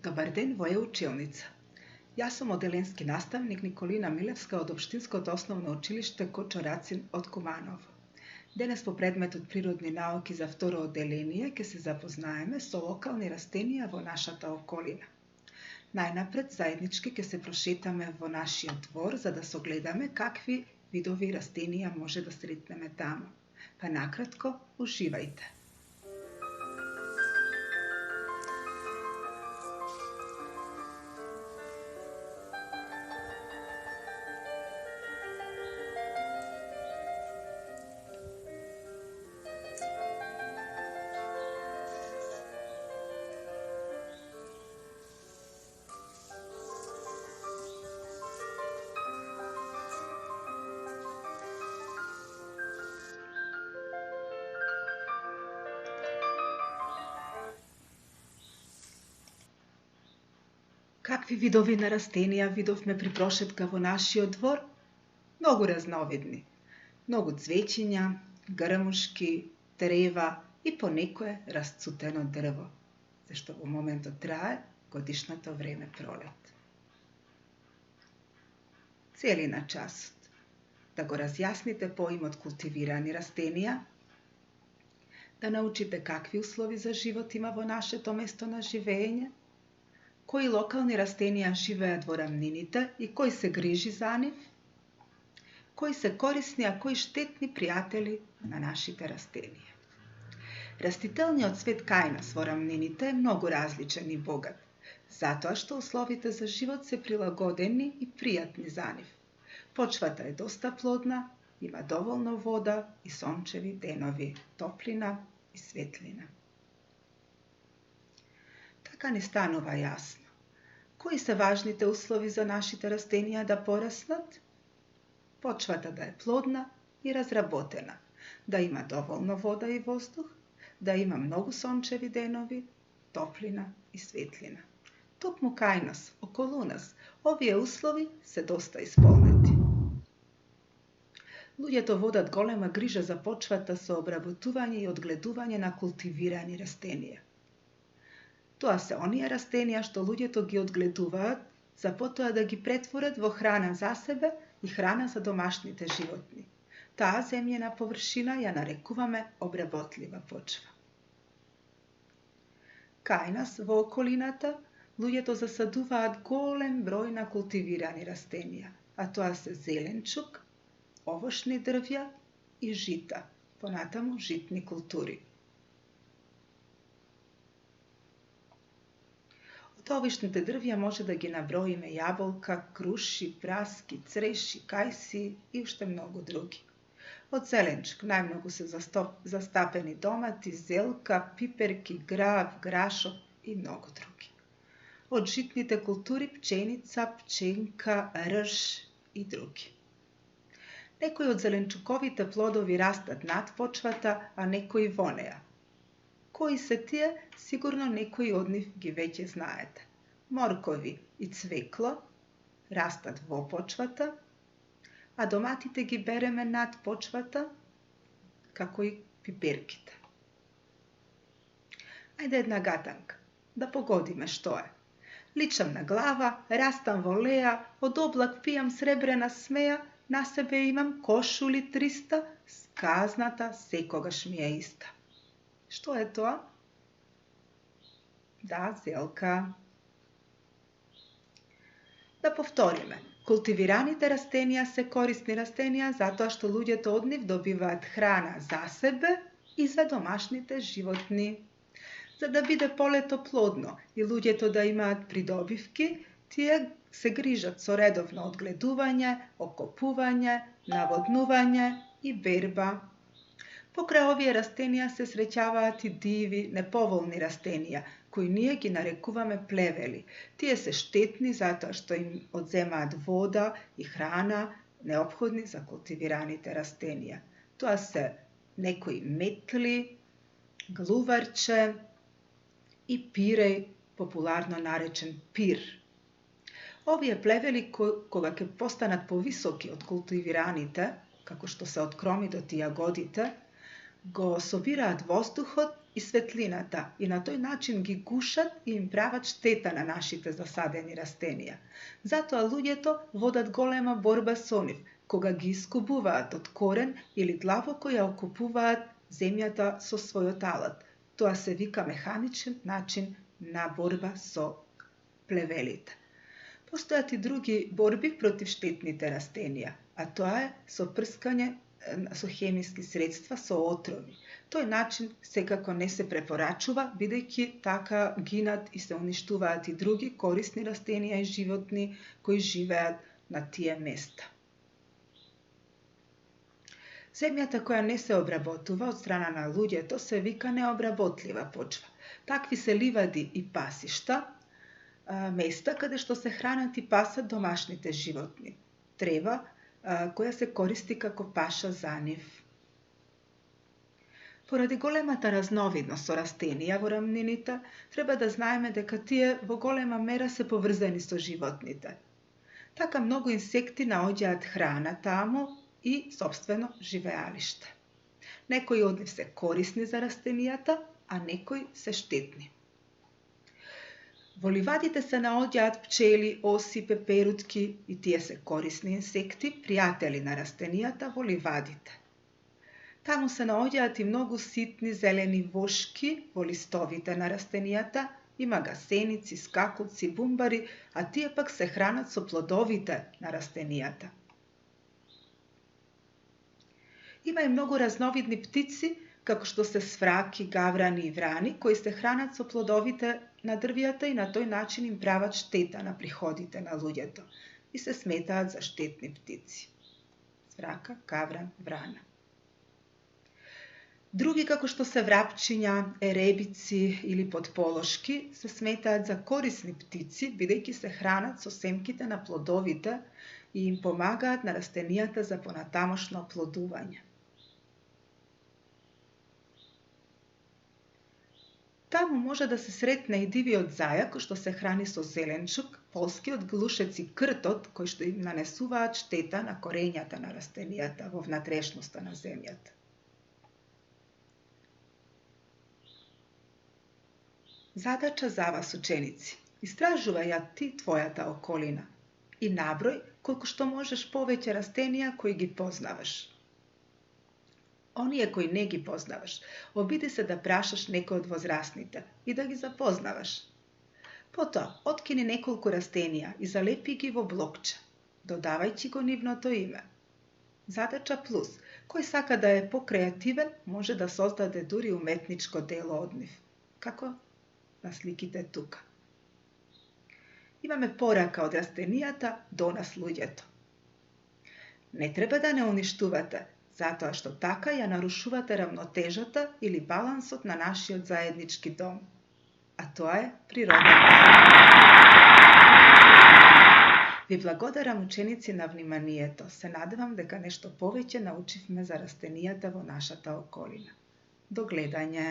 Dobar ден, во е училница. Јас сум оделенски наставник Николина Милевска од Општинското основно училиште Кочо Рацин од Куманово. Денес по предметот природни науки за второ оделение ќе се запознаеме со локални растенија во нашата околина. Најнапред заеднички ќе се прошетаме во нашиот двор за да согледаме какви видови растенија може да сретнеме таму. Па накратко, уживајте! Какви видови на растенија видовме при прошетка во нашиот двор? Многу разновидни. Многу цвеќиња, грмушки, трева и понекое расцутено дрво, зашто во моментот трае годишното време пролет. Цели на часот да го разјасните поимот култивирани растенија, да научите какви услови за живот има во нашето место на живење, кои локални растенија живеат во рамнините и кој се грижи за нив, кои се корисни, а кои штетни пријатели на нашите растенија. Растителниот свет кај нас во рамнините е многу различен и богат, затоа што условите за живот се прилагодени и пријатни за нив. Почвата е доста плодна, има доволно вода и сончеви денови, топлина и светлина. Така ни станува јасно. Кои се важните услови за нашите растенија да пораснат? Почвата да е плодна и разработена, да има доволно вода и воздух, да има многу сончеви денови, топлина и светлина. Токму кај нас, околу нас, овие услови се доста исполнети. Луѓето водат голема грижа за почвата со обработување и одгледување на култивирани растенија. Тоа се оние растенија што луѓето ги одгледуваат за потоа да ги претворат во храна за себе и храна за домашните животни. Таа земјена површина ја нарекуваме обработлива почва. Кај нас во околината луѓето засадуваат голем број на култивирани растенија, а тоа се зеленчук, овошни дрвја и жита, понатаму житни култури. Од овишните дрвја може да ги наброиме јаболка, круши, праски, цреши, кајси и уште многу други. Од зеленчук најмногу се застапени домати, зелка, пиперки, грав, грашо и многу други. Од житните култури пченица, пченка, рж и други. Некои од зеленчуковите плодови растат над почвата, а некои во неа. Кои се тие, сигурно некои од нив ги веќе знаете. Моркови и цвекло растат во почвата, а доматите ги береме над почвата, како и пиперките. Ајде една гатанка, да погодиме што е. Личам на глава, растам во леа, од облак пијам сребрена смеја, на себе имам кошули 300, сказната секогаш ми е иста. Што е тоа? Да, зелка. Да повториме. Култивираните растенија се корисни растенија затоа што луѓето од нив добиваат храна за себе и за домашните животни. За да биде полето плодно и луѓето да имаат придобивки, тие се грижат со редовно одгледување, окопување, наводнување и берба. Покрај овие растенија се среќаваат и диви, неповолни растенија, кои ние ги нарекуваме плевели. Тие се штетни затоа што им одземаат вода и храна неопходни за култивираните растенија. Тоа се некои метли, глуварче и пиреј, популарно наречен пир. Овие плевели кога ќе постанат повисоки од култивираните, како што се од кромидот и јагодите, го собираат воздухот и светлината и на тој начин ги гушат и им прават штета на нашите засадени растенија. Затоа луѓето водат голема борба со нив, кога ги искубуваат од корен или длабоко ја окупуваат земјата со својот алат. Тоа се вика механичен начин на борба со плевелите. Постојат и други борби против штетните растенија, а тоа е со прскање со хемиски средства, со отрови. Тој начин секако не се препорачува, бидејќи така гинат и се уништуваат и други корисни растенија и животни кои живеат на тие места. Земјата која не се обработува од страна на луѓето се вика необработлива почва. Такви се ливади и пасишта, места каде што се хранат и пасат домашните животни. Трева која се користи како паша за нив. Поради големата разновидност со растенија во рамнините, треба да знаеме дека тие во голема мера се поврзани со животните. Така многу инсекти наоѓаат храна таму и сопствено живеалиште. Некои од нив се корисни за растенијата, а некои се штетни. Во ливадите се наоѓаат пчели, оси, пеперутки и тие се корисни инсекти, пријатели на растенијата во ливадите. Таму се наоѓаат и многу ситни зелени вошки во листовите на растенијата, има гасеници, скакулци, бумбари, а тие пак се хранат со плодовите на растенијата. Има и многу разновидни птици, како што се свраки, гаврани и врани, кои се хранат со плодовите на дрвјата и на тој начин им прават штета на приходите на луѓето и се сметаат за штетни птици. Сврака, гавран, врана. Други, како што се врапчиња, еребици или потполошки, се сметаат за корисни птици, бидејќи се хранат со семките на плодовите и им помагаат на растенијата за понатамошно оплодување. Таму може да се сретне и дивиот зајак, кој што се храни со зеленчук, полскиот глушец и кртот, кои што им нанесуваат штета на корењата на растенијата во внатрешноста на земјата. Задача за вас, ученици. Истражувај ја ти твојата околина и наброј колку што можеш повеќе растенија кои ги познаваш. Оние кои не ги познаваш, обиди се да прашаш некој од возрастните и да ги запознаваш. Потоа, откини неколку растенија и залепи ги во блокче, додавајќи го нивното име. Задача плюс. Кој сака да е покреативен, може да создаде дури уметничко дело од нив. Како на сликите тука. Имаме порака од растенијата до нас луѓето. Не треба да не уништувате, затоа што така ја нарушувате равнотежата или балансот на нашиот заеднички дом. А тоа е природата. Ви благодарам, ученици, на вниманието. Се надевам дека нешто повеќе научивме за растенијата во нашата околина. До гледање!